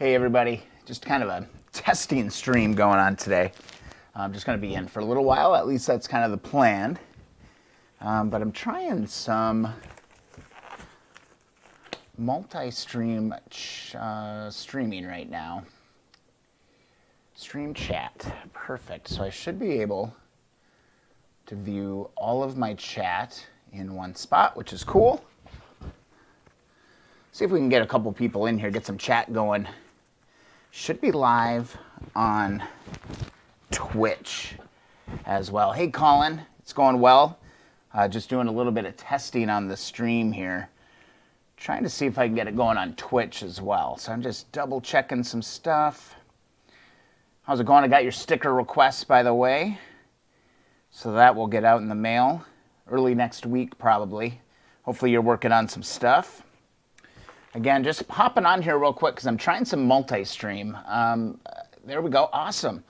Hey everybody, just kind of a testing stream going on today. I'm just going to be in for a little while, at least that's kind of the plan. But I'm trying some multi-stream streaming right now. Stream chat, perfect. So I should be able to view all of my chat in one spot, which is cool. See if we can get a couple people in here, get some chat going. Should be live on Twitch as well. Hey Colin, it's going well. Just doing a little bit of testing on the stream here. Trying to see if I can get it going on Twitch as well. So I'm just double checking some stuff. How's it going? I got your sticker requests, by the way. So that will get out in the mail early next week probably. Hopefully you're working on some stuff. Again, just hopping on here real quick because I'm trying some multi-stream. There we go. Awesome.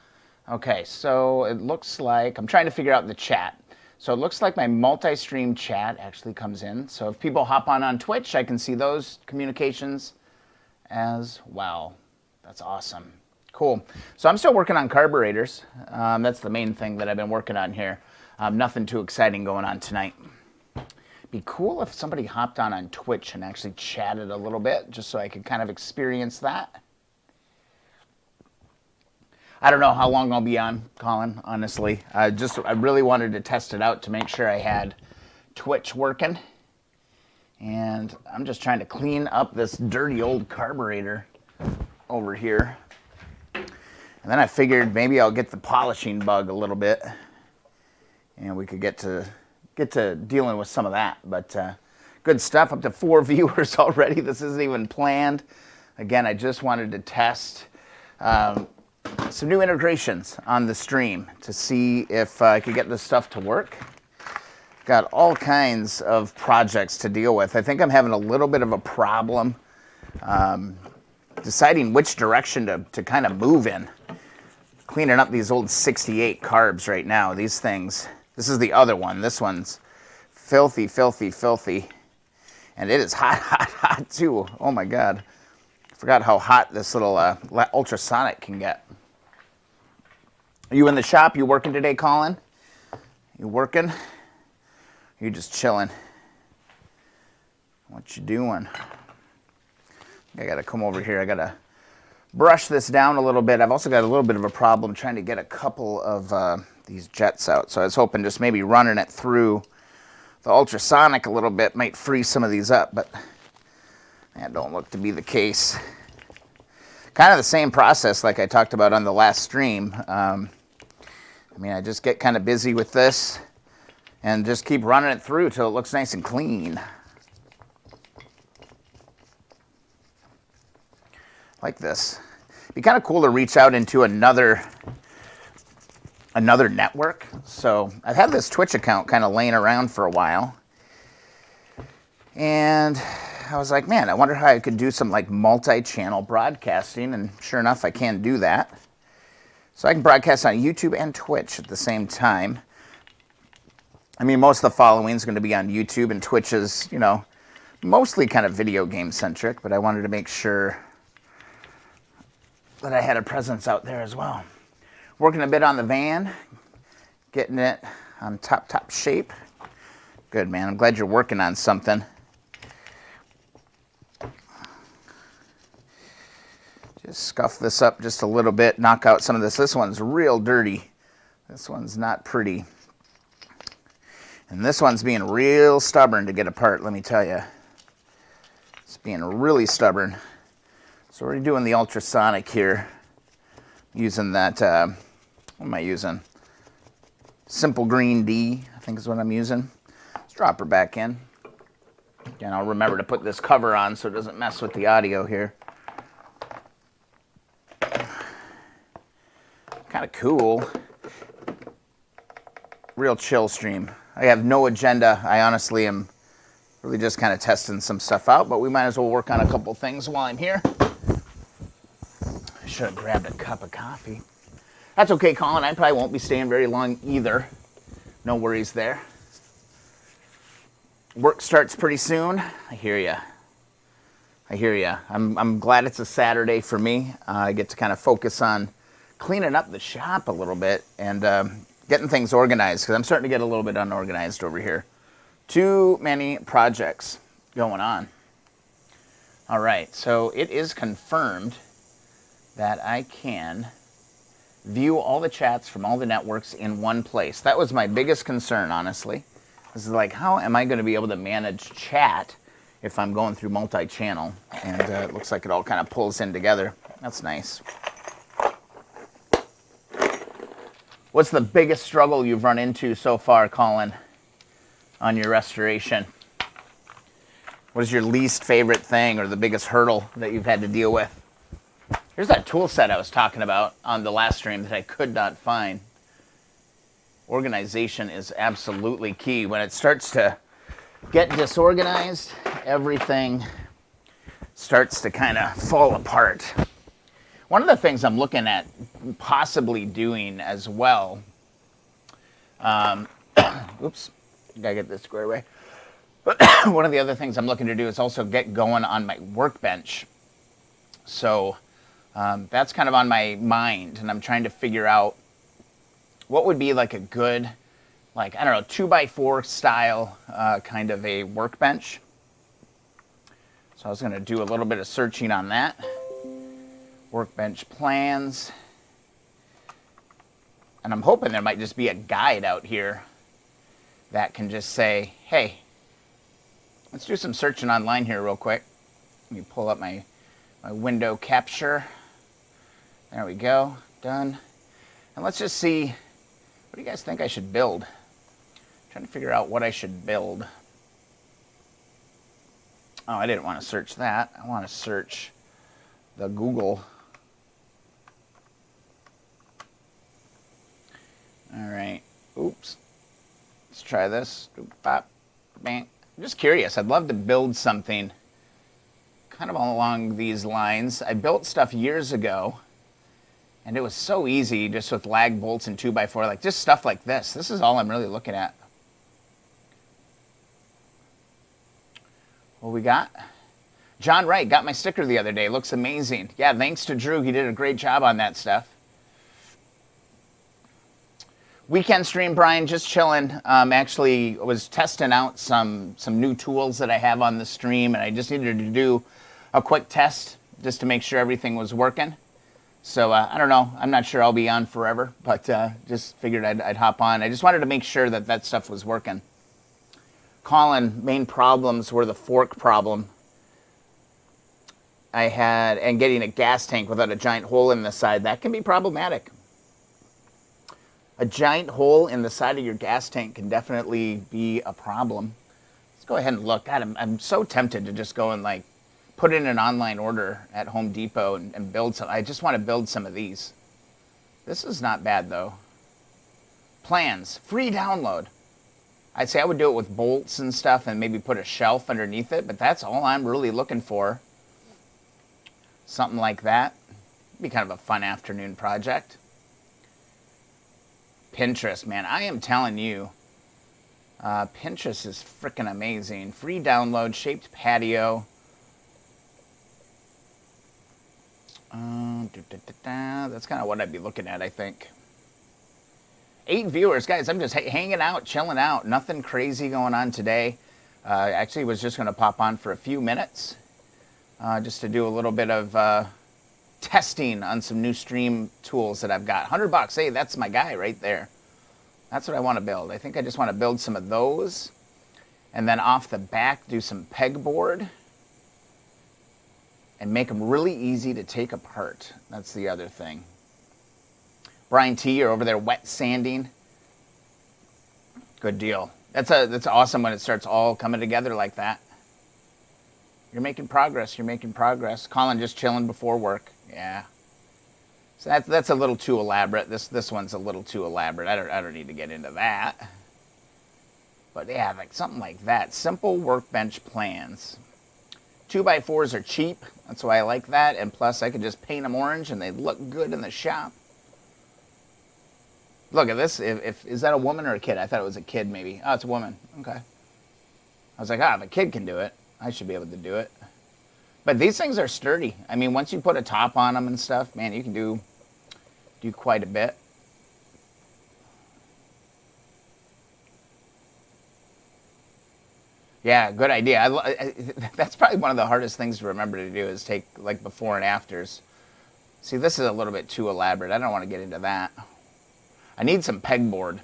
Okay, so it looks like I'm trying to figure out the chat. So it looks like my multi-stream chat actually comes in. So if people hop on Twitch, I can see those communications as well. That's awesome. Cool. So I'm still working on carburetors. That's the main thing that I've been working on here. Nothing too exciting going on tonight. Be cool if somebody hopped on Twitch and actually chatted a little bit, just so I could kind of experience that. I don't know how long I'll be on, Colin, honestly. I really wanted to test it out to make sure I had Twitch working. And I'm just trying to clean up this dirty old carburetor over here. And then I figured maybe I'll get the polishing bug a little bit. And we could get to dealing with some of that, but good stuff. Up to 4 viewers already. This isn't even planned. Again, I just wanted to test some new integrations on the stream to see if I could get this stuff to work. Got all kinds of projects to deal with. I think I'm having a little bit of a problem deciding which direction to kind of move in. Cleaning up these old 68 carbs right now. These things. This is the other one. This one's filthy, filthy, filthy. And it is hot, hot, hot too. Oh my God. I forgot how hot this little ultrasonic can get. Are you in the shop? You working today, Colin? You working? You just chilling? What you doing? I gotta come over here. I gotta brush this down a little bit. I've also got a little bit of a problem trying to get a couple of these jets out. So I was hoping just maybe running it through the ultrasonic a little bit might free some of these up, but that don't look to be the case. Kind of the same process like I talked about on the last stream. I mean, I just get kind of busy with this and just keep running it through till it looks nice and clean. Like this. It'd be kind of cool to reach out into another network. So I've had this Twitch account kind of laying around for a while. And I was like, man, I wonder how I could do some like multi-channel broadcasting. And sure enough, I can do that. So I can broadcast on YouTube and Twitch at the same time. I mean, most of the following is going to be on YouTube, and Twitch is, you know, mostly kind of video game centric, but I wanted to make sure that I had a presence out there as well. Working a bit on the van, getting it on top shape. Good, man. I'm glad you're working on something. Just scuff this up just a little bit, knock out some of this. This one's real dirty. This one's not pretty. And this one's being real stubborn to get apart, let me tell you. It's being really stubborn. So we're doing the ultrasonic here. Using that, what am I using? Simple Green D, I think is what I'm using. Let's drop her back in. Again, I'll remember to put this cover on so it doesn't mess with the audio here. Kind of cool. Real chill stream. I have no agenda. I honestly am really just kind of testing some stuff out, but we might as well work on a couple things while I'm here. I should have grabbed a cup of coffee. That's okay, Colin. I probably won't be staying very long either. No worries there. Work starts pretty soon. I hear you. I hear you. I'm glad it's a Saturday for me. I get to kind of focus on cleaning up the shop a little bit and getting things organized, because I'm starting to get a little bit unorganized over here. Too many projects going on. All right, so it is confirmed that I can view all the chats from all the networks in one place. That was my biggest concern, honestly. This is like, how am I going to be able to manage chat if I'm going through multi-channel? And it looks like it all kind of pulls in together. That's nice. What's the biggest struggle you've run into so far, Colin, on your restoration? What is your least favorite thing or the biggest hurdle that you've had to deal with? Here's that tool set I was talking about on the last stream that I could not find. Organization is absolutely key. When it starts to get disorganized, everything starts to kind of fall apart. One of the things I'm looking at possibly doing as well, oops, gotta get this squared away. But one of the other things I'm looking to do is also get going on my workbench. So that's kind of on my mind, and I'm trying to figure out what would be like a good, like, I don't know, 2x4 style kind of a workbench. So I was going to do a little bit of searching on that. Workbench plans. And I'm hoping there might just be a guide out here that can just say, hey, let's do some searching online here real quick. Let me pull up my window capture. There we go. Done. And let's just see, what do you guys think I should build? I'm trying to figure out what I should build. Oh, I didn't want to search that. I want to search the Google. All right. Oops. Let's try this. Bop, bang. I'm just curious. I'd love to build something kind of along these lines. I built stuff years ago, and it was so easy just with lag bolts and 2x4, like just stuff like this. This is all I'm really looking at. What we got? John Wright got my sticker the other day. Looks amazing. Yeah, thanks to Drew. He did a great job on that stuff. Weekend stream, Brian, just chilling. Actually was testing out some new tools that I have on the stream, and I just needed to do a quick test just to make sure everything was working. So I don't know. I'm not sure I'll be on forever, but just figured I'd hop on. I just wanted to make sure that that stuff was working. Colin, main problems were the fork problem I had, and getting a gas tank without a giant hole in the side. That can be problematic. A giant hole in the side of your gas tank can definitely be a problem. Let's go ahead and look. God, I'm so tempted to just go and like put in an online order at Home Depot and build some. I just want to build some of these. This is not bad though. Plans, free download. I'd say I would do it with bolts and stuff and maybe put a shelf underneath it, but that's all I'm really looking for. Something like that. It'd be kind of a fun afternoon project. Pinterest, man, I am telling you, Pinterest is freaking amazing. Free download, shaped patio. That's kind of what I'd be looking at, I think. 8 viewers. Guys, I'm just hanging out, chilling out. Nothing crazy going on today. Actually was just going to pop on for a few minutes just to do a little bit of testing on some new stream tools that I've got. $100. Hey, that's my guy right there. That's what I want to build. I think I just want to build some of those. And then off the back, do some pegboard. And make them really easy to take apart. That's the other thing. Brian T, you're over there wet sanding. Good deal. That's awesome when it starts all coming together like that. You're making progress. You're making progress. Colin just chilling before work. Yeah. So that's a little too elaborate. This one's a little too elaborate. I don't need to get into that. But yeah, like something like that. Simple workbench plans. 2x4s are cheap. That's why I like that. And plus, I could just paint them orange and they look good in the shop. Look at this. Is that a woman or a kid? I thought it was a kid, maybe. Oh, it's a woman. Okay. I was like, if a kid can do it, I should be able to do it. But these things are sturdy. I mean, once you put a top on them and stuff, man, you can do quite a bit. Yeah, good idea. That's probably one of the hardest things to remember to do is take like before and afters. See, this is a little bit too elaborate. I don't want to get into that. I need some pegboard.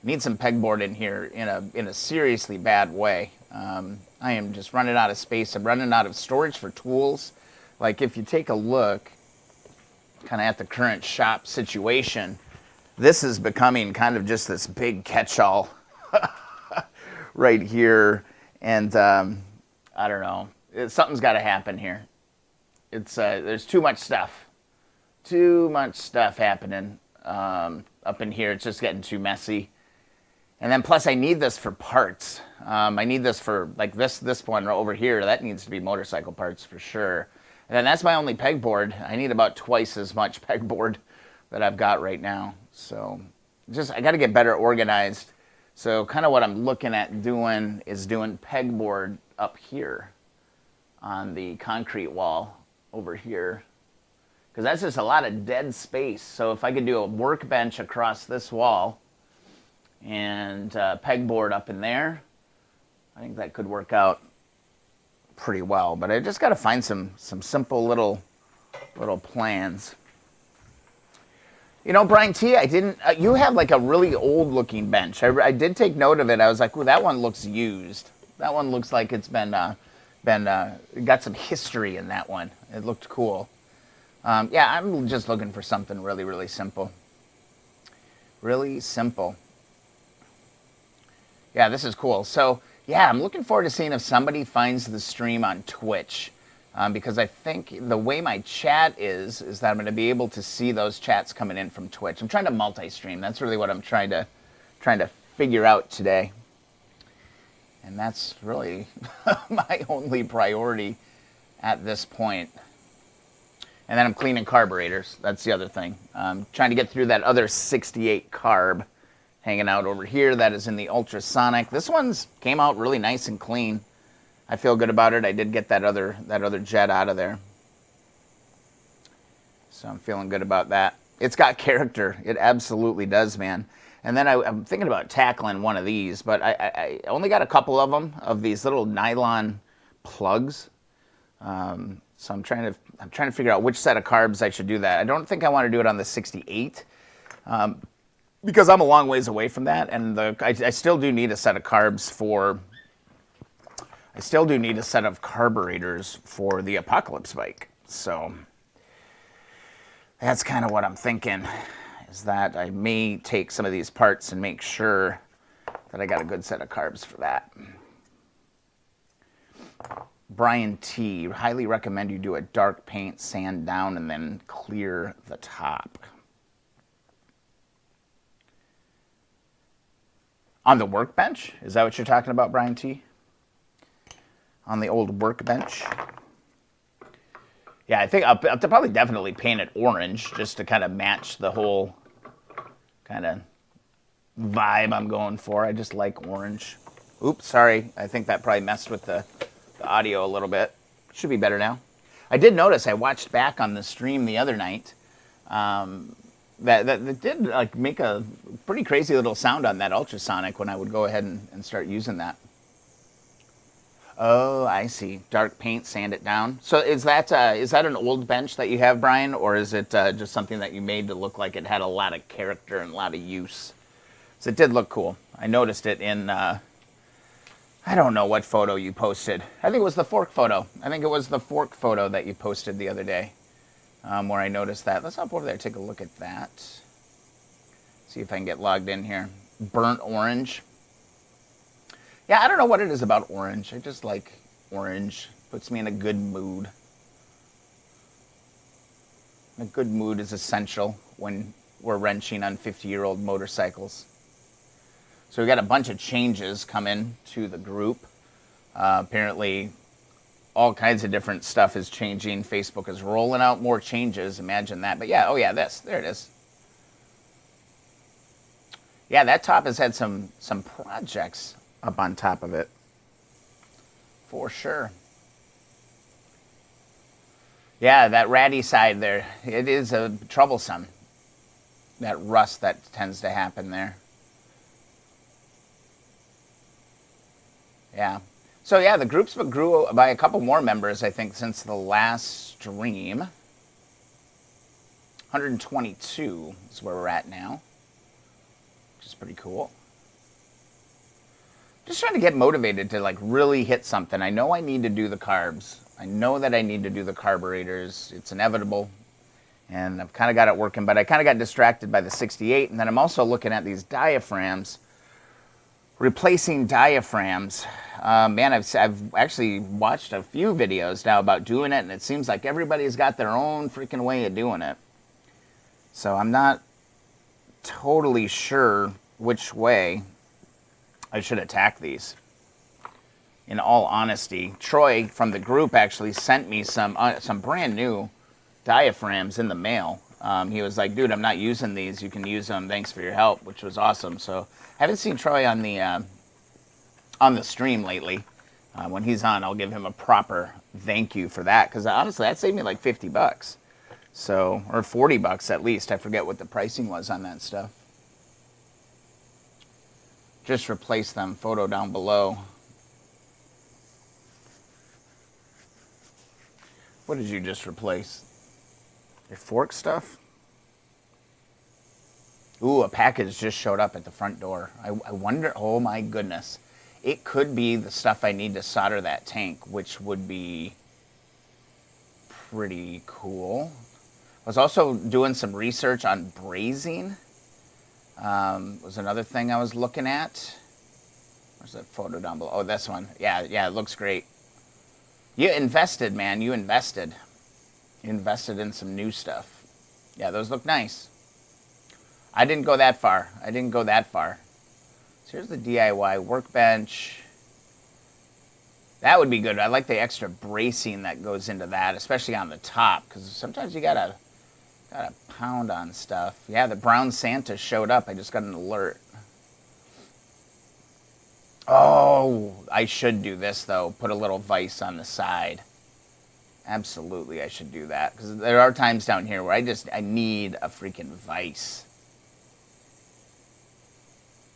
Need some pegboard in here in a seriously bad way. I am just running out of space. I'm running out of storage for tools. Like if you take a look kind of at the current shop situation, this is becoming kind of just this big catch-all right here. And I don't know. Something's got to happen here. It's there's too much stuff. Too much stuff happening up in here. It's just getting too messy. And then plus I need this for parts. I need this for like this one over here. That needs to be motorcycle parts for sure. And then that's my only pegboard. I need about twice as much pegboard that I've got right now. So just I got to get better organized. So kind of what I'm looking at doing is doing pegboard up here on the concrete wall over here. Because that's just a lot of dead space. So if I could do a workbench across this wall and pegboard up in there, I think that could work out pretty well. But I just got to find some simple little plans. You know, Brian T, I didn't. You have like a really old looking bench. I did take note of it. I was like, well, that one looks used. That one looks like it's been got some history in that one. It looked cool. Yeah, I'm just looking for something really, really simple. Really simple. Yeah, this is cool. So, yeah, I'm looking forward to seeing if somebody finds the stream on Twitch. Because I think the way my chat is that I'm going to be able to see those chats coming in from Twitch. I'm trying to multi-stream. That's really what I'm trying to figure out today. And that's really my only priority at this point. And then I'm cleaning carburetors. That's the other thing. Trying to get through that other 68 carb hanging out over here. That is in the ultrasonic. This one's came out really nice and clean. I feel good about it. I did get that other jet out of there. So I'm feeling good about that. It's got character. It absolutely does, man. And then I'm thinking about tackling one of these, but I only got a couple of them, of these little nylon plugs. So I'm trying to figure out which set of carbs I should do that. I don't think I want to do it on the 68 because I'm a long ways away from that, and I still do need a set of carbs for. I still do need a set of carburetors for the Apocalypse bike. So that's kind of what I'm thinking, is that I may take some of these parts and make sure that I got a good set of carbs for that. Brian T, highly recommend you do a dark paint, sand down, and then clear the top. On the workbench? Is that what you're talking about, Brian T? On the old workbench? Yeah, I think I'll probably definitely paint it orange just to kind of match the whole kind of vibe I'm going for. I just like orange. Oops, sorry. I think that probably messed with the audio a little bit. Should be better now. I did notice, I watched back on the stream the other night, that did like make a pretty crazy little sound on that ultrasonic when I would go ahead and start using that. Oh, I see. Dark paint, sand it down. So is that an old bench that you have, Brian, or is it just something that you made to look like it had a lot of character and a lot of use? So it did look cool. I noticed it in, I don't know what photo you posted. I think it was the fork photo. I think it was the fork photo that you posted the other day, where I noticed that. Let's hop over there and take a look at that. See if I can get logged in here. Burnt orange. Yeah, I don't know what it is about orange. I just like orange. Puts me in a good mood. A good mood is essential when we're wrenching on 50-year-old motorcycles. So we got a bunch of changes coming to the group. Apparently, all kinds of different stuff is changing. Facebook is rolling out more changes. Imagine that. But yeah, oh yeah, there it is. Yeah, that top has had some projects up on top of it, for sure. Yeah, that ratty side there, it is troublesome. That rust that tends to happen there. Yeah. So yeah, the groups grew by a couple more members, I think, since the last stream. 122 is where we're at now, which is pretty cool. Just trying to get motivated to like really hit something. I know I need to do the carbs. I know that I need to do the carburetors. It's inevitable. And I've kind of got it working, but I kind of got distracted by the 68. And then I'm also looking at these diaphragms, replacing diaphragms. Man, I've actually watched a few videos now about doing it, and it seems like everybody's got their own freaking way of doing it. So I'm not totally sure which way I should attack these. In all honesty, Troy from the group actually sent me some brand new diaphragms in the mail. He was like, dude, I'm not using these. You can use them. Thanks for your help, which was awesome. So I haven't seen Troy on the stream lately. When he's on, I'll give him a proper thank you for that, because honestly, that saved me like $50. So, or $40 at least. I forget what the pricing was on that stuff. Just replace them. Photo down below. What did you just replace? Your fork stuff? Ooh, a package just showed up at the front door. I wonder, oh my goodness. It could be the stuff I need to solder that tank, which would be pretty cool. I was also doing some research on brazing. Was another thing I was looking at. Where's that photo down below? Oh, this one. Yeah, it looks great. You invested, man. You invested. You invested in some new stuff. Yeah, those look nice. I didn't go that far. So here's the DIY workbench. That would be good. I like the extra bracing that goes into that, especially on the top, because sometimes you gotta pound on stuff. Yeah, the brown Santa showed up. I just got an alert. Oh, I should do this though. Put a little vise on the side. Absolutely, I should do that, because there are times down here where I need a freaking vise.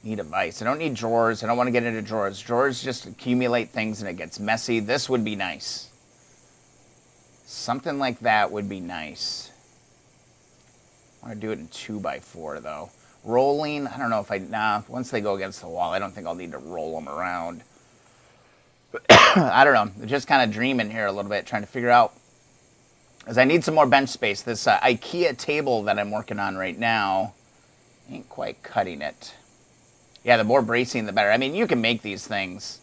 Need a vise. I don't need drawers. I don't want to get into drawers. Drawers just accumulate things and it gets messy. This would be nice. Something like that would be nice. I want to do it in 2x4 though. Rolling, I don't know if once they go against the wall, I don't think I'll need to roll them around. I don't know. Just kind of dreaming here a little bit, trying to figure out, because I need some more bench space. This IKEA table that I'm working on right now ain't quite cutting it. Yeah, the more bracing, the better. I mean, you can make these things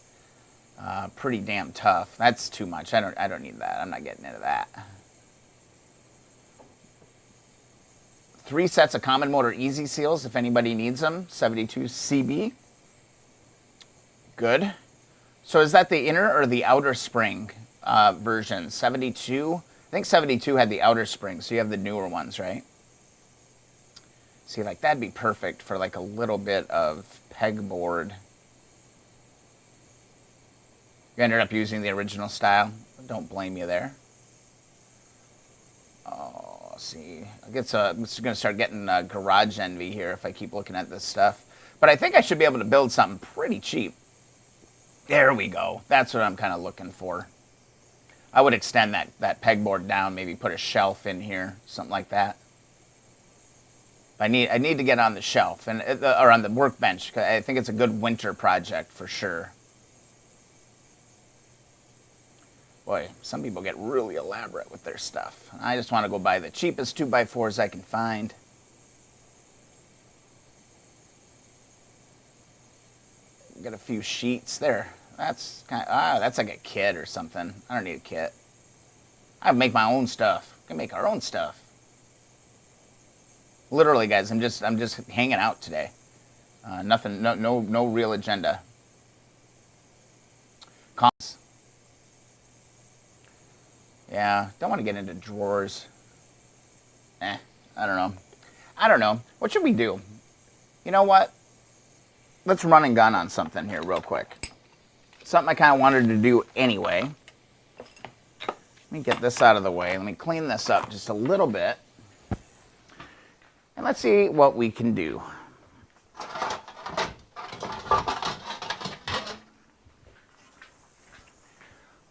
pretty damn tough. That's too much. I don't need that. I'm not getting into that. 3 sets of common motor easy seals if anybody needs them. 72 CB. Good. So is that the inner or the outer spring version? 72? I think 72 had the outer spring, so you have the newer ones, right? See, like, that'd be perfect for like a little bit of pegboard. You ended up using the original style. Don't blame you there. Oh, see. I'm going to start getting garage envy here if I keep looking at this stuff. But I think I should be able to build something pretty cheap. There we go. That's what I'm kind of looking for. I would extend that pegboard down, maybe put a shelf in here, something like that. I need to get on the shelf or on the workbench, 'cause I think it's a good winter project for sure. Boy, some people get really elaborate with their stuff. I just want to go buy the cheapest 2x4s I can find. Got a few sheets there. That's that's like a kit or something. I don't need a kit. I make my own stuff. We can make our own stuff. Literally, guys, I'm just hanging out today. Nothing, no real agenda. Cons. Yeah, don't want to get into drawers. I don't know. What should we do? You know what? Let's run and gun on something here real quick. Something I kind of wanted to do anyway. Let me get this out of the way. Let me clean this up just a little bit. And let's see what we can do.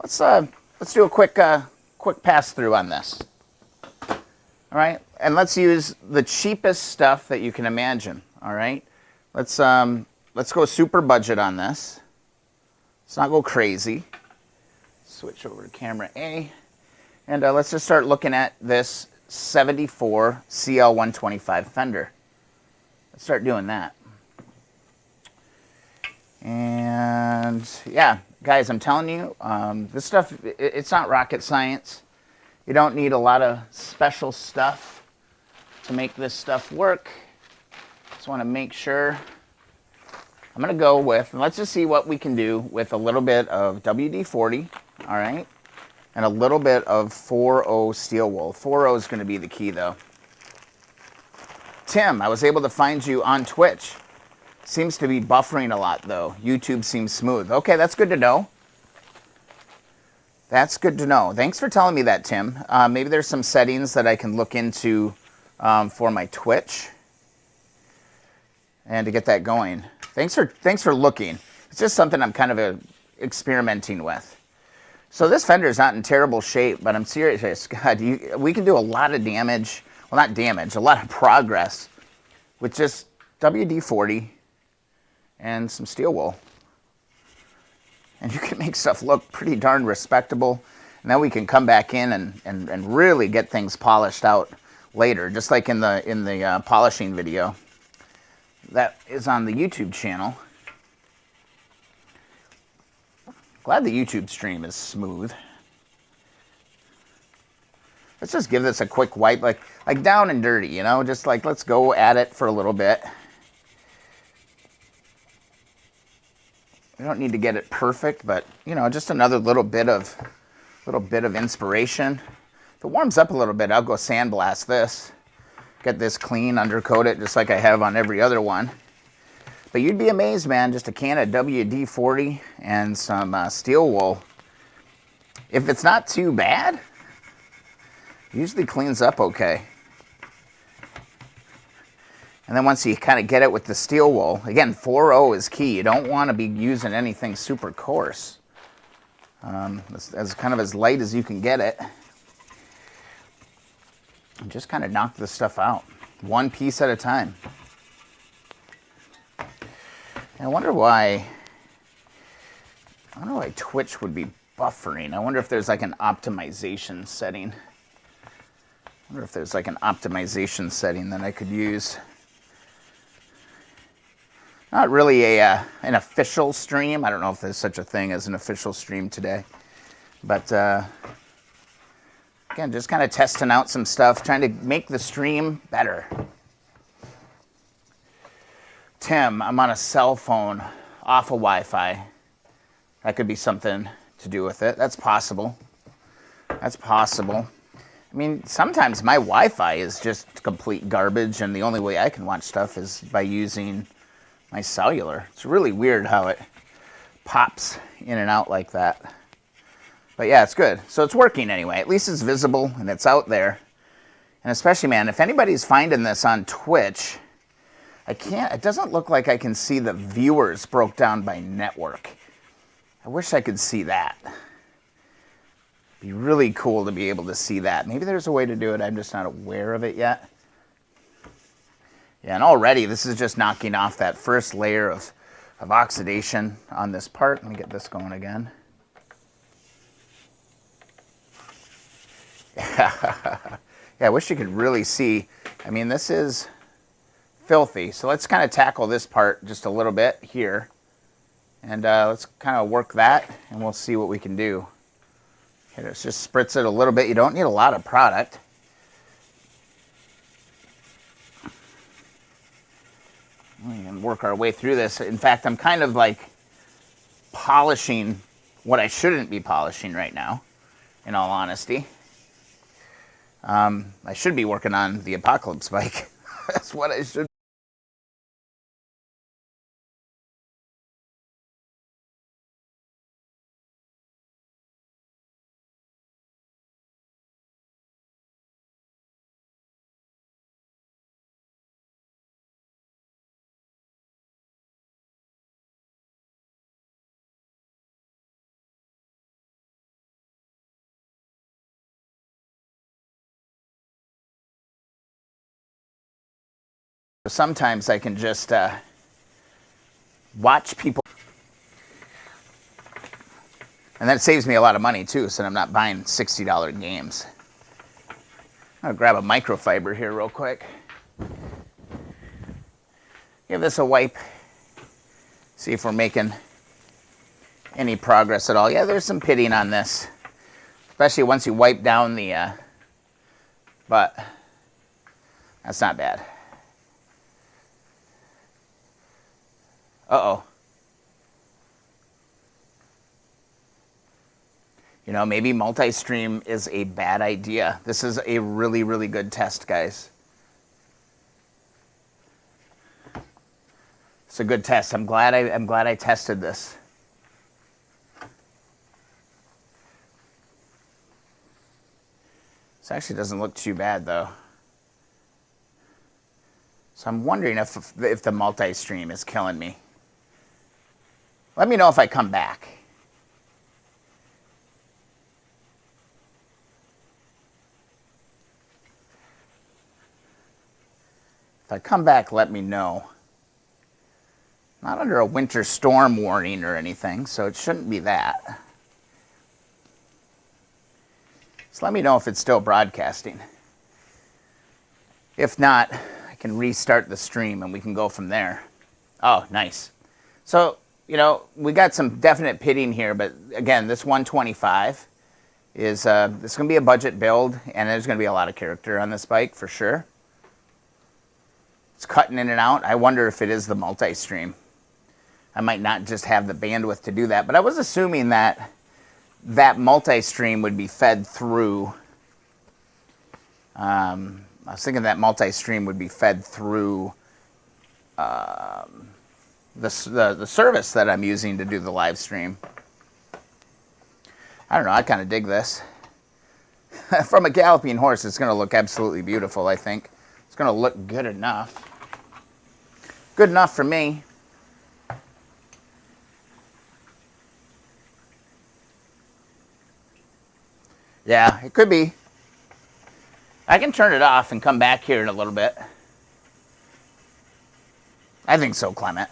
Let's do a quick pass through on this. All right, and let's use the cheapest stuff that you can imagine. All right, let's go super budget on this. Let's not go crazy. Switch over to camera A, and let's just start looking at this 74 CL125 Fender. Let's start doing that. And yeah, guys, I'm telling you, this stuff, it's not rocket science. You don't need a lot of special stuff to make this stuff work. Just want to make sure. I'm going to go with, and let's just see what we can do with a little bit of WD-40, all right, and a little bit of 4.0 steel wool. 4.0 is going to be the key, though. Tim, I was able to find you on Twitch. Seems to be buffering a lot, though. YouTube seems smooth. Okay, that's good to know. That's good to know. Thanks for telling me that, Tim. Maybe there's some settings that I can look into for my Twitch and to get that going. Thanks for looking. It's just something I'm kind of experimenting with. So this Fender is not in terrible shape, but I'm serious. God, we can do a lot of damage. Well, not damage, a lot of progress with just WD-40 and some steel wool. And you can make stuff look pretty darn respectable. And then we can come back in and really get things polished out later, just like in the polishing video that is on the YouTube channel. Glad the YouTube stream is smooth. Let's just give this a quick wipe, like down and dirty, you know, just like let's go at it for a little bit. We don't need to get it perfect, but you know, just another little bit of inspiration. If it warms up a little bit, I'll go sandblast this, get this clean, undercoat it just like I have on every other one. But you'd be amazed, man, just a can of WD-40 and some steel wool. If it's not too bad, it usually cleans up okay. And then once you kind of get it with the steel wool, again, 4.0 is key. You don't want to be using anything super coarse. As kind of as light as you can get it. And just kind of knock this stuff out, one piece at a time. And I wonder why Twitch would be buffering. I wonder if there's like an optimization setting. I wonder if there's like an optimization setting that I could use. Not really an official stream. I don't know if there's such a thing as an official stream today. But again, just kind of testing out some stuff, trying to make the stream better. Tim, I'm on a cell phone off of Wi-Fi. That could be something to do with it. That's possible. That's possible. I mean, sometimes my Wi-Fi is just complete garbage, and the only way I can watch stuff is by using my cellular. It's really weird how it pops in and out like that. But yeah, it's good. So it's working anyway. At least it's visible and it's out there. And especially, man, if anybody's finding this on Twitch, it doesn't look like I can see the viewers broke down by network. I wish I could see that. It'd be really cool to be able to see that. Maybe there's a way to do it. I'm just not aware of it yet. Yeah, and already this is just knocking off that first layer of oxidation on this part. Let me get this going again. Yeah, I wish you could really see. I mean, this is filthy. So let's kind of tackle this part just a little bit here. And let's kind of work that, and we'll see what we can do. Okay, let's just spritz it a little bit. You don't need a lot of product. We can work our way through this. In fact, I'm kind of like polishing what I shouldn't be polishing right now, in all honesty. I should be working on the Apocalypse bike. That's what I should sometimes I can just watch people. And that saves me a lot of money too, so I'm not buying $60 games. I'll grab a microfiber here real quick. Give this a wipe. See if we're making any progress at all. Yeah, there's some pitting on this, especially once you wipe down the, but that's not bad. Uh-oh. You know, maybe multi-stream is a bad idea. This is a really, really good test, guys. It's a good test. I'm glad I tested this. This actually doesn't look too bad though. So I'm wondering if the multi-stream is killing me. Let me know if I come back. If I come back, let me know. Not under a winter storm warning or anything, so it shouldn't be that. So let me know if it's still broadcasting. If not, I can restart the stream and we can go from there. Oh, nice. So, you know, we got some definite pitting here, but again, this 125 is this is going to be a budget build, and there's going to be a lot of character on this bike for sure. It's cutting in and out. I wonder if it is the multi-stream. I might not just have the bandwidth to do that, but I was assuming that that multi-stream would be fed through. I was thinking that multi-stream would be fed through the service that I'm using to do the live stream. I don't know. I kind of dig this. From a galloping horse, it's going to look absolutely beautiful, I think. It's going to look good enough. Good enough for me. Yeah, it could be. I can turn it off and come back here in a little bit. I think so, Clement.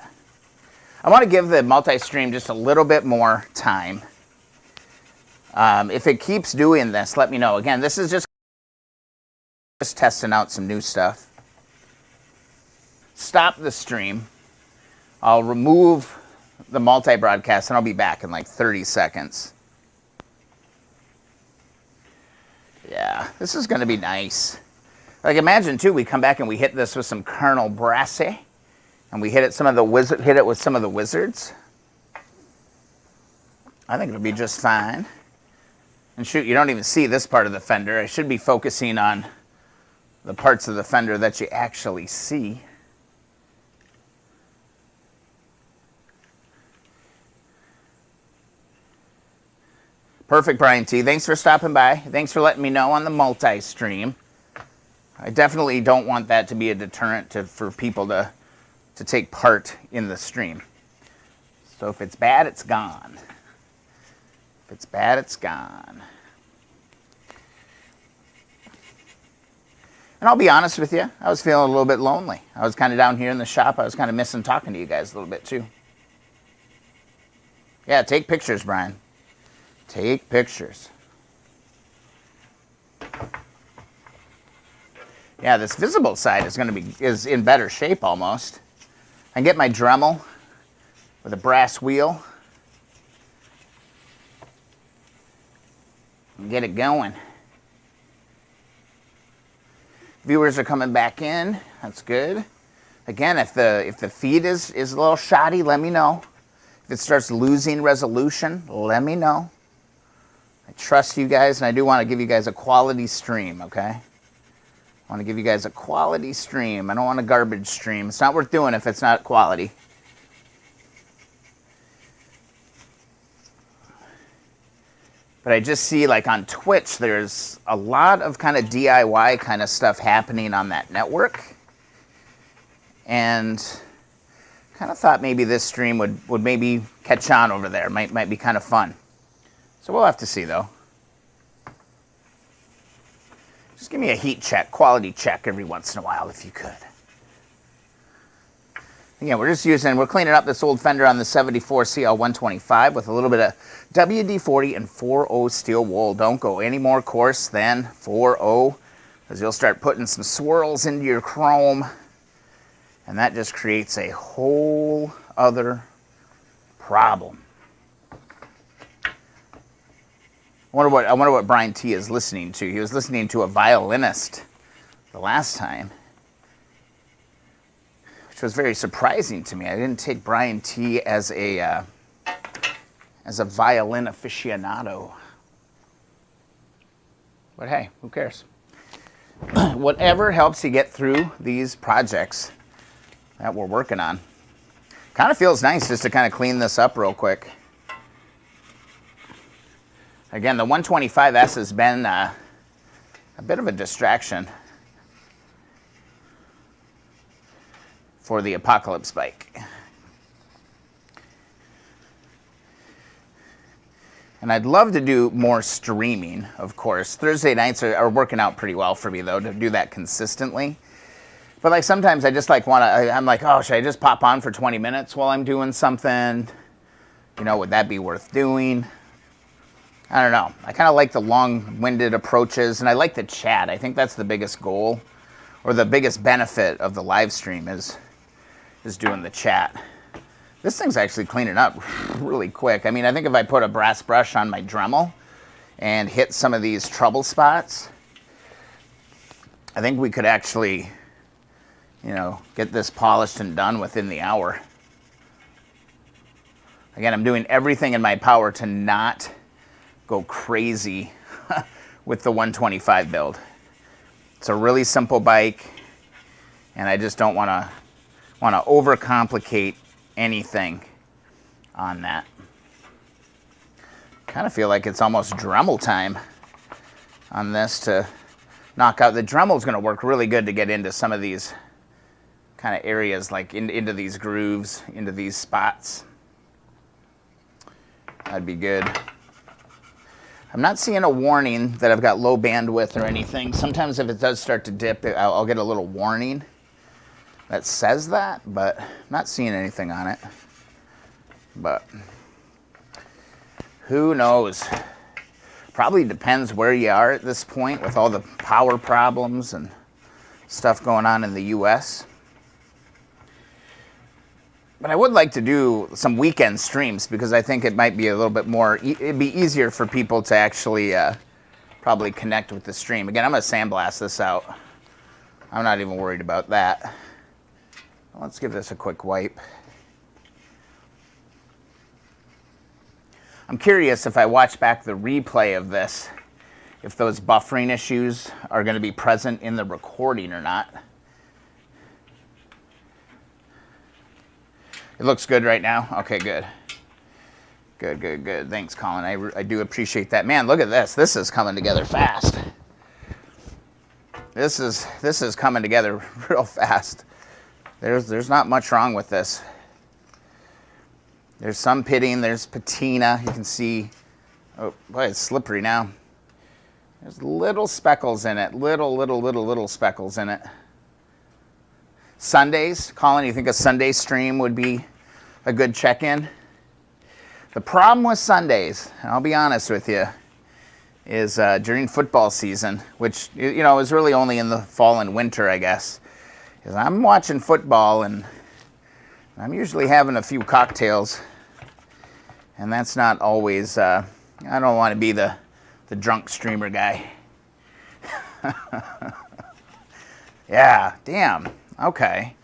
I want to give the multi-stream just a little bit more time. If it keeps doing this, let me know. Again, this is just testing out some new stuff. Stop the stream. I'll remove the multi-broadcast and I'll be back in like 30 seconds. Yeah, this is going to be nice. Like imagine too, we come back and we hit this with some Colonel Brassy, and we hit it with some of the wizards. I think it'll be just fine. And shoot, you don't even see this part of the fender. I should be focusing on the parts of the fender that you actually see. Perfect, Brian T. Thanks for stopping by. Thanks for letting me know on the multi-stream. I definitely don't want that to be a deterrent for people to take part in the stream. So if it's bad, it's gone. If it's bad, it's gone. And I'll be honest with you, I was feeling a little bit lonely. I was kind of down here in the shop. I was kind of missing talking to you guys a little bit too. Yeah, take pictures, Brian. Take pictures. Yeah, this visible side is in better shape almost. I can get my Dremel with a brass wheel and get it going. Viewers are coming back in. That's good. Again, if the feed is a little shoddy, let me know. If it starts losing resolution, let me know. I trust you guys, and I do want to give you guys a quality stream, okay? I want to give you guys a quality stream. I don't want a garbage stream. It's not worth doing if it's not quality. But I just see, like on Twitch, there's a lot of kind of DIY kind of stuff happening on that network. And kind of thought maybe this stream would maybe catch on over there. Might be kind of fun. So we'll have to see, though. Just give me a heat check, quality check every once in a while, if you could. Again, we're cleaning up this old fender on the 74 CL125 with a little bit of WD-40 and 4.0 steel wool. Don't go any more coarse than 4.0, because you'll start putting some swirls into your chrome, and that just creates a whole other problem. I wonder what Brian T is listening to. He was listening to a violinist the last time, which was very surprising to me. I didn't take Brian T as a violin aficionado. But hey, who cares? Whatever helps you get through these projects that we're working on. Kind of feels nice just to kind of clean this up real quick. Again, the 125S has been a bit of a distraction for the Apocalypse bike. And I'd love to do more streaming, of course. Thursday nights are working out pretty well for me, though, to do that consistently. But like sometimes I just like I'm like, oh, should I just pop on for 20 minutes while I'm doing something? You know, would that be worth doing? I don't know. I kind of like the long-winded approaches, and I like the chat. I think that's the biggest goal, or the biggest benefit of the live stream is doing the chat. This thing's actually cleaning up really quick. I mean, I think if I put a brass brush on my Dremel and hit some of these trouble spots, I think we could actually, you know, get this polished and done within the hour. Again, I'm doing everything in my power to not go crazy with the 125 build. It's a really simple bike, and I just don't want to overcomplicate anything on that. Kind of feel like it's almost Dremel time on this to knock out. The Dremel's going to work really good to get into some of these kind of areas, like into these grooves, into these spots. That'd be good. I'm not seeing a warning that I've got low bandwidth or anything. Sometimes if it does start to dip, I'll get a little warning that says that, but I'm not seeing anything on it. But who knows? Probably depends where you are at this point with all the power problems and stuff going on in the US. But I would like to do some weekend streams because I think it might be a little bit more, it'd be easier for people to actually probably connect with the stream. Again, I'm going to sandblast this out. I'm not even worried about that. Let's give this a quick wipe. I'm curious if I watch back the replay of this, if those buffering issues are going to be present in the recording or not. It looks good right now? Okay, good. Good, good, good. Thanks, Colin. I do appreciate that. Man, look at this. This is coming together fast. This is coming together real fast. There's not much wrong with this. There's some pitting. There's patina. You can see. Oh, boy, it's slippery now. There's little speckles in it. Little speckles in it. Sundays, Colin, you think a Sunday stream would be a good check-in? The problem with Sundays, and I'll be honest with you, is during football season, which, you know, is really only in the fall and winter, I guess, is I'm watching football and I'm usually having a few cocktails, and that's not always, I don't want to be the drunk streamer guy. Yeah, damn. Okay,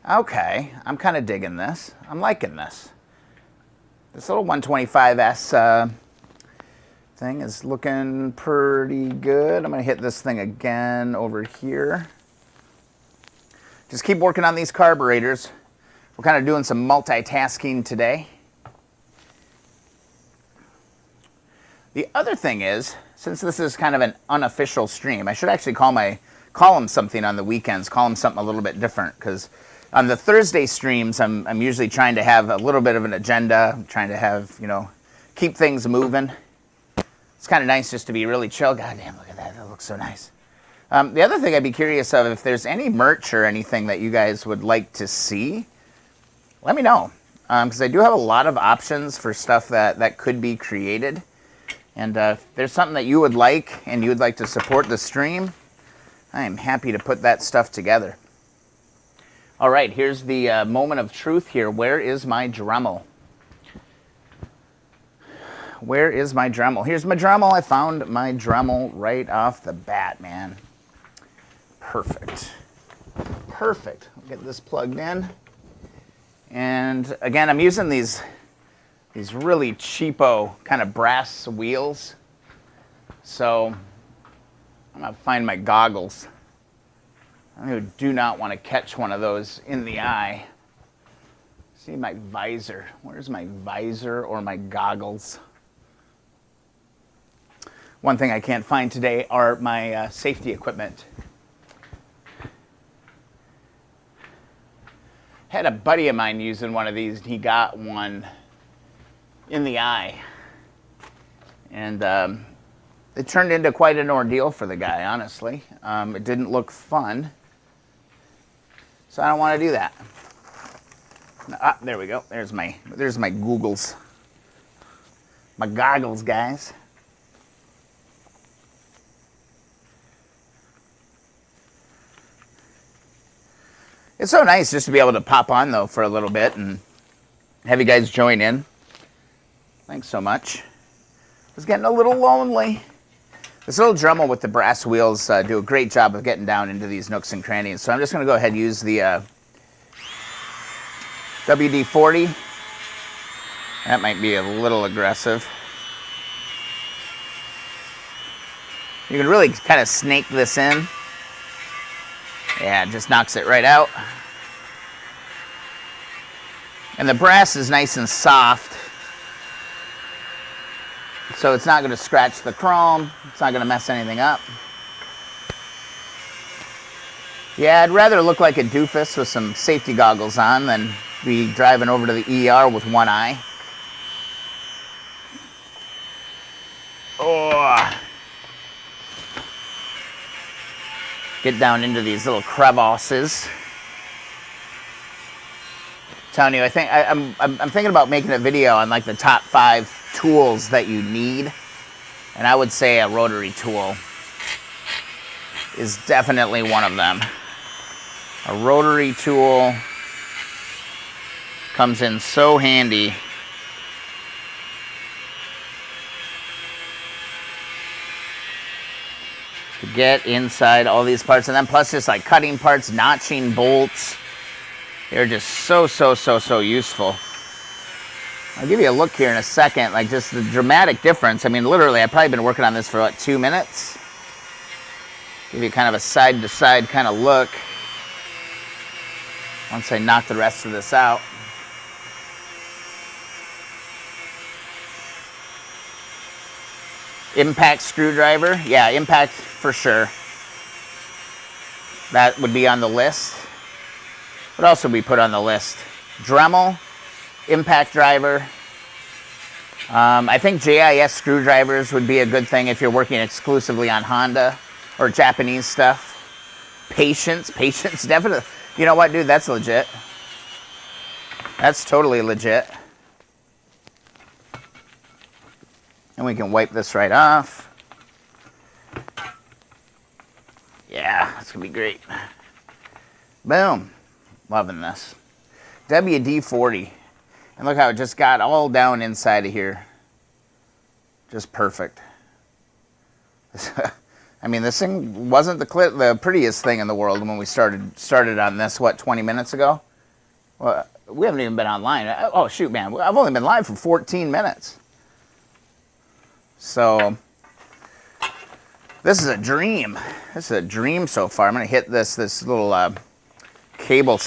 I'm kind of digging this. I'm liking this. This little 125S thing is looking pretty good. I'm going to hit this thing again over here. Just keep working on these carburetors. We're kind of doing some multitasking today. The other thing is, since this is kind of an unofficial stream, I should actually call them something on the weekends, call them something a little bit different, because on the Thursday streams, I'm usually trying to have a little bit of an agenda. I'm trying to have, you know, keep things moving. It's kind of nice just to be really chill. God damn, look at that. That looks so nice. The other thing I'd be curious of, if there's any merch or anything that you guys would like to see, let me know. Because I do have a lot of options for stuff that could be created. And if there's something that you would like and you would like to support the stream, I am happy to put that stuff together. All right, here's the moment of truth here. Where is my Dremel? Where is my Dremel? Here's my Dremel. I found my Dremel right off the bat, man. Perfect. Perfect. I'll get this plugged in. And again, I'm using these really cheapo kind of brass wheels. So I'm gonna find my goggles. I do not want to catch one of those in the eye. See my visor. Where's my visor or my goggles? One thing I can't find today are my safety equipment. Had a buddy of mine using one of these. He got one in the eye. And it turned into quite an ordeal for the guy, honestly. It didn't look fun. So I don't want to do that. There we go. There's my googles. My goggles, guys. It's so nice just to be able to pop on, though, for a little bit and have you guys join in. Thanks so much. I was getting a little lonely. This little Dremel with the brass wheels do a great job of getting down into these nooks and crannies. So I'm just going to go ahead and use the WD-40. That might be a little aggressive. You can really kind of snake this in. Yeah, it just knocks it right out. And the brass is nice and soft, so it's not going to scratch the chrome. It's not going to mess anything up. Yeah, I'd rather look like a doofus with some safety goggles on than be driving over to the ER with one eye. Oh. Get down into these little crevasses. Telling you, I'm thinking about making a video on like the top 5 tools that you need, and I would say a rotary tool is definitely one of them. A rotary tool comes in so handy. To get inside all these parts, and then plus just like cutting parts, notching bolts. They're just so useful. I'll give you a look here in a second, like just the dramatic difference. I mean, literally, I've probably been working on this for what, 2 minutes? Give you kind of a side-to-side kind of look once I knock the rest of this out. Impact screwdriver. Yeah, impact for sure. That would be on the list. What else would we put on the list? Dremel, impact driver. I think JIS screwdrivers would be a good thing if you're working exclusively on Honda or Japanese stuff. Patience definitely. You know what, dude? That's legit. That's totally legit. And we can wipe this right off. Yeah, that's gonna be great. Boom. Loving this. WD-40. And look how it just got all down inside of here. Just perfect. I mean, this thing wasn't the prettiest thing in the world when we started on this, what, 20 minutes ago? Well, we haven't even been online. Oh, shoot, man. I've only been live for 14 minutes. So, this is a dream. This is a dream so far. I'm going to hit this little cable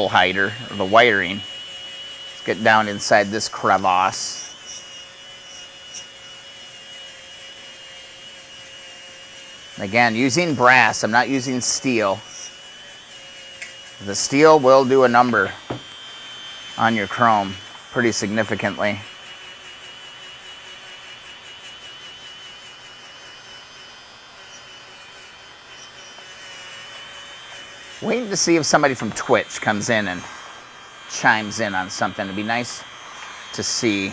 hider, or the wiring. Let's get down inside this crevasse. Again, using brass. I'm not using steel. The steel will do a number on your chrome pretty significantly. Waiting to see if somebody from Twitch comes in and chimes in on something. It'd be nice to see.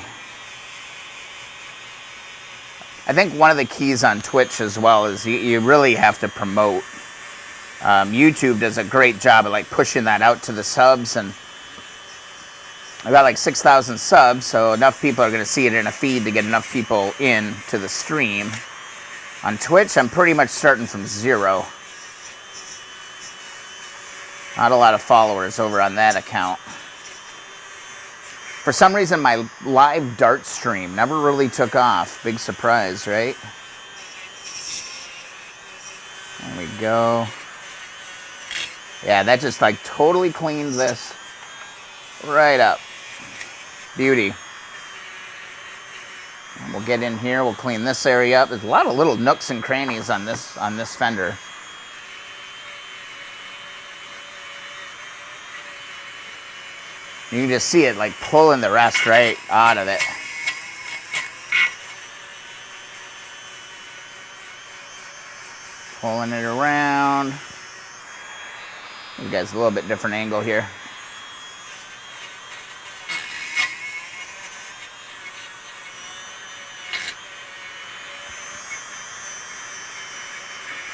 I think one of the keys on Twitch as well is you really have to promote. YouTube does a great job of like pushing that out to the subs, and I got like 6,000 subs, so enough people are going to see it in a feed to get enough people in to the stream. On Twitch, I'm pretty much starting from 0. Not a lot of followers over on that account. For some reason, my live dart stream never really took off. Big surprise, right? There we go. Yeah, that just like totally cleaned this right up. Beauty. And we'll get in here, we'll clean this area up. There's a lot of little nooks and crannies on this fender. You can just see it like pulling the rust right out of it. Pulling it around. You guys a little bit different angle here.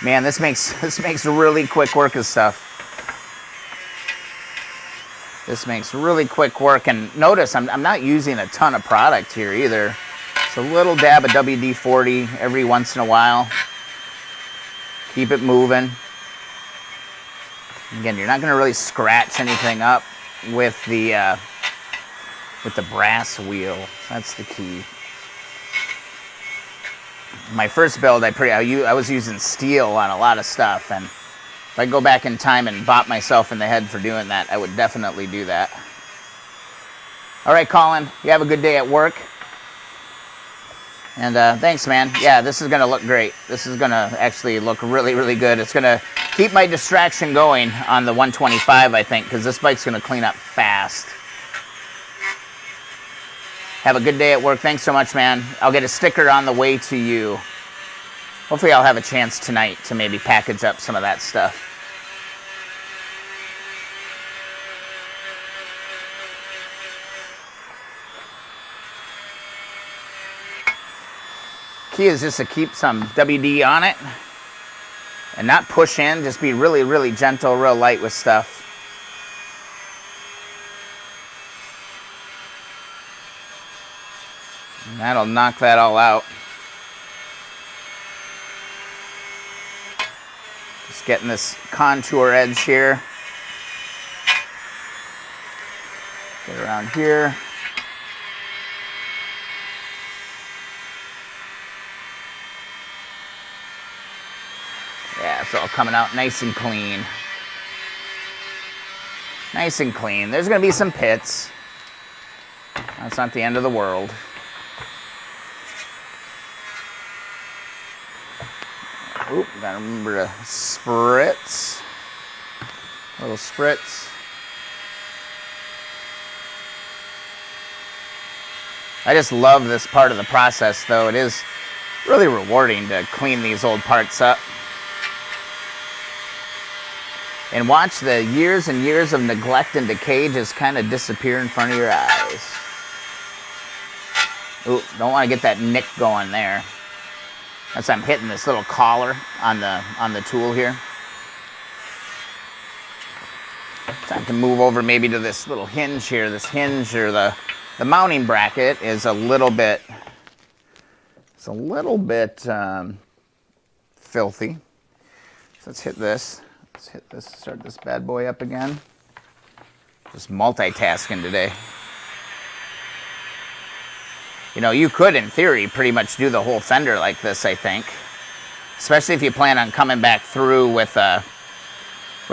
Man, this makes really quick work of stuff. This makes really quick work, and notice I'm not using a ton of product here either. It's a little dab of WD-40 every once in a while. Keep it moving. Again, you're not going to really scratch anything up with the brass wheel. That's the key. My first build, I was using steel on a lot of stuff, and if I go back in time and bop myself in the head for doing that, I would definitely do that. All right, Colin, you have a good day at work. And thanks, man. Yeah, this is going to look great. This is going to actually look really, really good. It's going to keep my distraction going on the 125, I think, because this bike's going to clean up fast. Have a good day at work. Thanks so much, man. I'll get a sticker on the way to you. Hopefully I'll have a chance tonight to maybe package up some of that stuff. Key is just to keep some WD on it and not push in. Just be really, really gentle, real light with stuff. And that'll knock that all out. Just getting this contour edge here. Get around here. Yeah, it's all coming out nice and clean. Nice and clean. There's going to be some pits. That's not the end of the world. Oop, gotta remember to spritz. Little spritz. I just love this part of the process, though. It is really rewarding to clean these old parts up. And watch the years and years of neglect and decay just kind of disappear in front of your eyes. Ooh, don't want to get that nick going there. As I'm hitting this little collar on the tool here. Time to move over maybe to this little hinge here. This hinge, or the mounting bracket, is a little bit filthy. So let's hit this. Let's hit this. Start this bad boy up again. Just multitasking today. You know, you could, in theory, pretty much do the whole fender like this, I think. Especially if you plan on coming back through with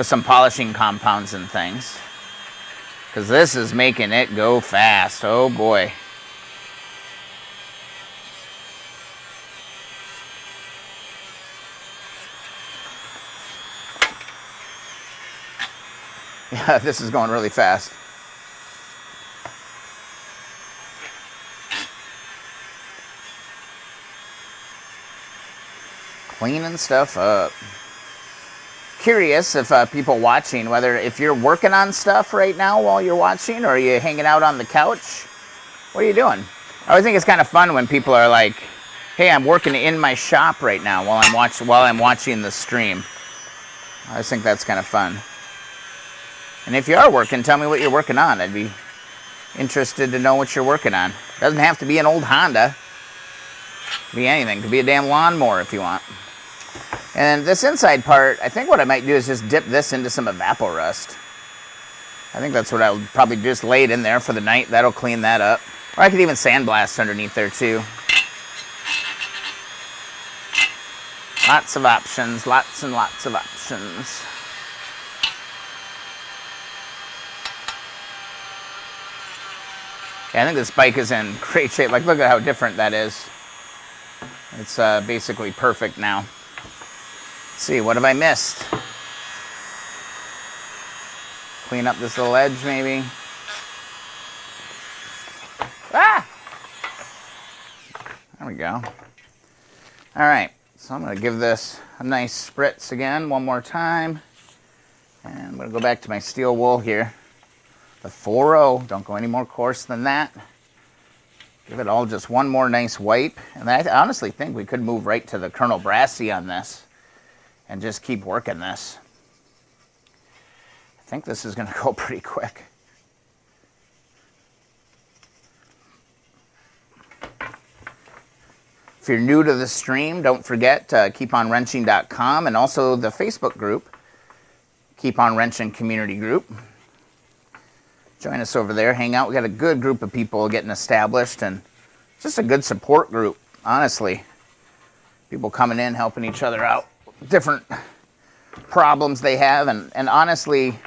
some polishing compounds and things. Because this is making it go fast. Oh, boy. Yeah, this is going really fast. Cleaning stuff up. curious if people watching, whether if you're working on stuff right now while you're watching, or are you hanging out on the couch? What are you doing? I always think it's kind of fun when people are like, "Hey, I'm working in my shop right now while I'm watching the stream." I always think that's kind of fun. And if you are working, tell me what you're working on. I'd be interested to know what you're working on. Doesn't have to be an old Honda. Could be anything. Could be a damn lawnmower if you want. And this inside part, I think what I might do is just dip this into some Evapo-Rust. I think that's what I'll probably just lay it in there for the night. That'll clean that up. Or I could even sandblast underneath there too. Lots of options, lots and lots of options. Yeah, I think this bike is in great shape. Like, look at how different that is. It's basically perfect now. Let's see, what have I missed? Clean up this little edge, maybe. Ah! There we go. All right, so I'm going to give this a nice spritz again one more time. And I'm going to go back to my steel wool here. The 4.0, don't go any more coarse than that. Give it all just one more nice wipe. And I honestly think we could move right to the Colonel Brassy on this and just keep working this. I think this is going to go pretty quick. If you're new to the stream, don't forget keeponwrenching.com and also the Facebook group, Keep On Wrenching Community Group. Join us over there, hang out. We got a good group of people getting established, and just a good support group, honestly. People coming in, helping each other out. Different problems they have, and honestly,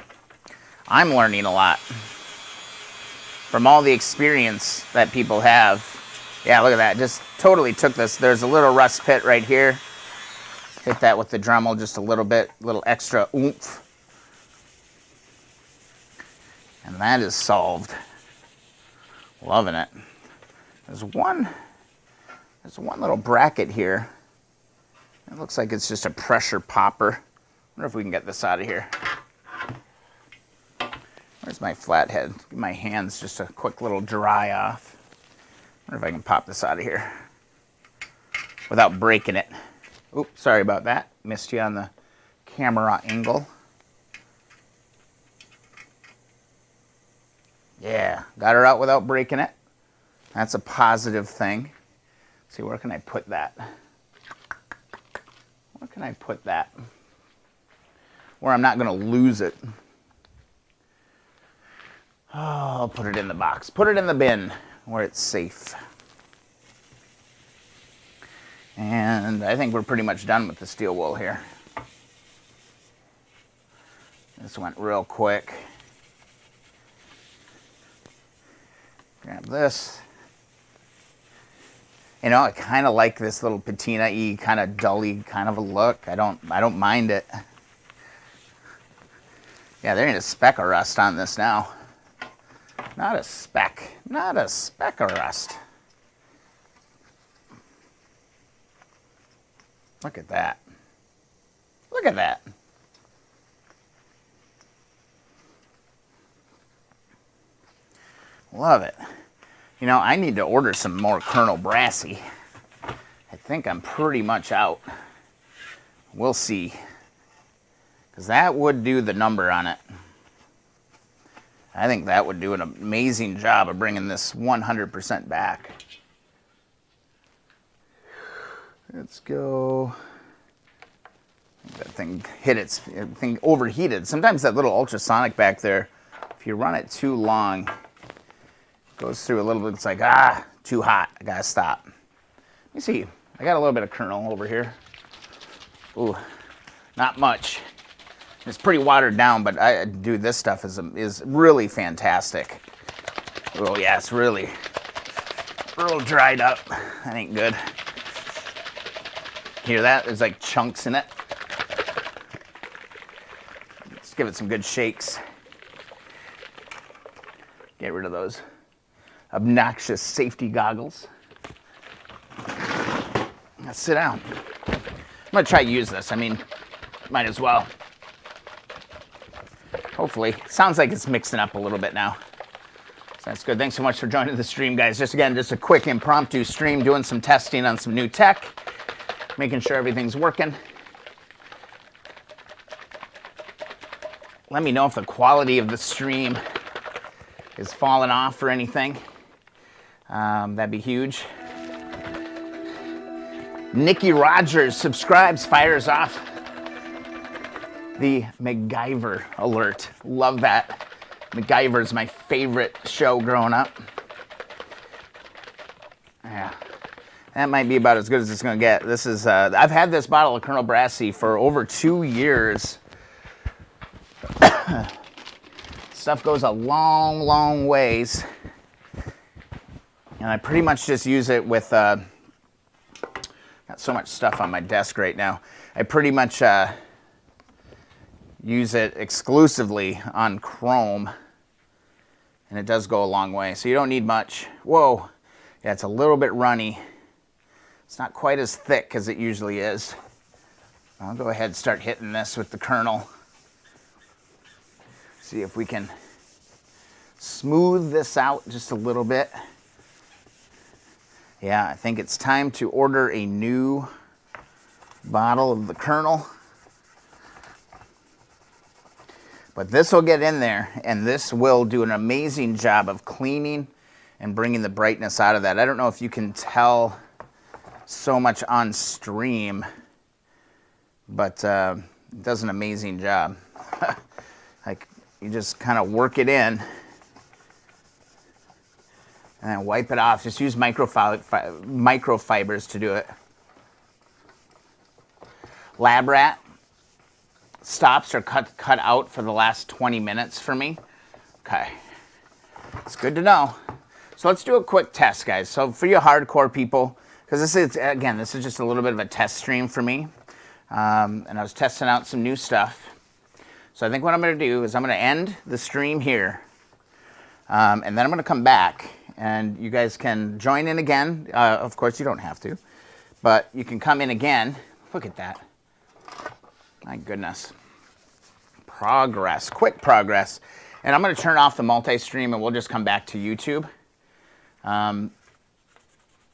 I'm learning a lot from all the experience that people have. Yeah, look at that. Just totally took this. There's a little rust pit right here. Hit that with the Dremel just a little bit, little extra oomph. And that is solved. Loving it. There's one little bracket here. It looks like it's just a pressure popper. I wonder if we can get this out of here. Where's my flathead? Give my hands just a quick little dry off. I wonder if I can pop this out of here without breaking it. Oops, sorry about that. Missed you on the camera angle. Yeah, got her out without breaking it. That's a positive thing. Let's see, where can I put that? Where can I put that? Where I'm not going to lose it. Oh, I'll put it in the box. Put it in the bin where it's safe. And I think we're pretty much done with the steel wool here. This went real quick. Grab this. You know, I kind of like this little patina-y, kind of dully kind of a look. I don't mind it. Yeah, there ain't a speck of rust on this now. Not a speck. Not a speck of rust. Look at that. Look at that. Love it. You know, I need to order some more Colonel Brassy. I think I'm pretty much out. We'll see. Because that would do the number on it. I think that would do an amazing job of bringing this 100% back. Let's go. That thing hit its thing overheated. Sometimes that little ultrasonic back there, if you run it too long, goes through a little bit. It's like, too hot. I gotta stop. Let me see. I got a little bit of kernel over here. Ooh, not much. It's pretty watered down, but dude, this stuff is really fantastic. Oh yeah, it's really real dried up. That ain't good. Hear that? There's like chunks in it. Let's give it some good shakes. Get rid of those obnoxious safety goggles. Let's sit down. I'm gonna try to use this. I mean, might as well. Hopefully. Sounds like it's mixing up a little bit now. So that's good. Thanks so much for joining the stream, guys. Just a quick impromptu stream, doing some testing on some new tech, making sure everything's working. Let me know if the quality of the stream is falling off or anything. That'd be huge. Nikki Rogers subscribes, fires off the MacGyver alert. Love that. MacGyver's my favorite show growing up. Yeah, that might be about as good as it's going to get. This is, I've had this bottle of Colonel Brassy for over 2 years. Stuff goes a long, long ways. And I pretty much just use it with, got so much stuff on my desk right now. I pretty much use it exclusively on chrome. And it does go a long way. So you don't need much. Whoa. Yeah, it's a little bit runny. It's not quite as thick as it usually is. I'll go ahead and start hitting this with the Colonel. See if we can smooth this out just a little bit. Yeah, I think it's time to order a new bottle of the Colonel. But this will get in there, and this will do an amazing job of cleaning and bringing the brightness out of that. I don't know if you can tell so much on stream, but it does an amazing job. Like, you just kind of work it in, and then wipe it off. Just use microfibers to do it. Lab Rat. Stops are cut out for the last 20 minutes for me. Okay, it's good to know. So let's do a quick test, guys. So for you hardcore people, because this is just a little bit of a test stream for me, and I was testing out some new stuff. So I think what I'm going to do is I'm going to end the stream here, and then I'm going to come back, and you guys can join in again. Of course, you don't have to, but you can come in again. Look at that. My goodness. Progress, quick progress. And I'm going to turn off the multi-stream and we'll just come back to YouTube.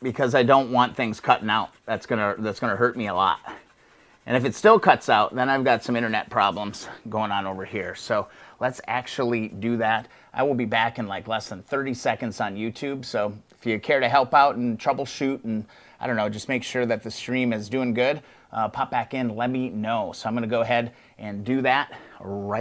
Because I don't want things cutting out. That's gonna hurt me a lot. And if it still cuts out, then I've got some internet problems going on over here. So let's actually do that. I will be back in like less than 30 seconds on YouTube. So if you care to help out and troubleshoot and I don't know, just make sure that the stream is doing good, pop back in, let me know. So I'm going to go ahead and do that right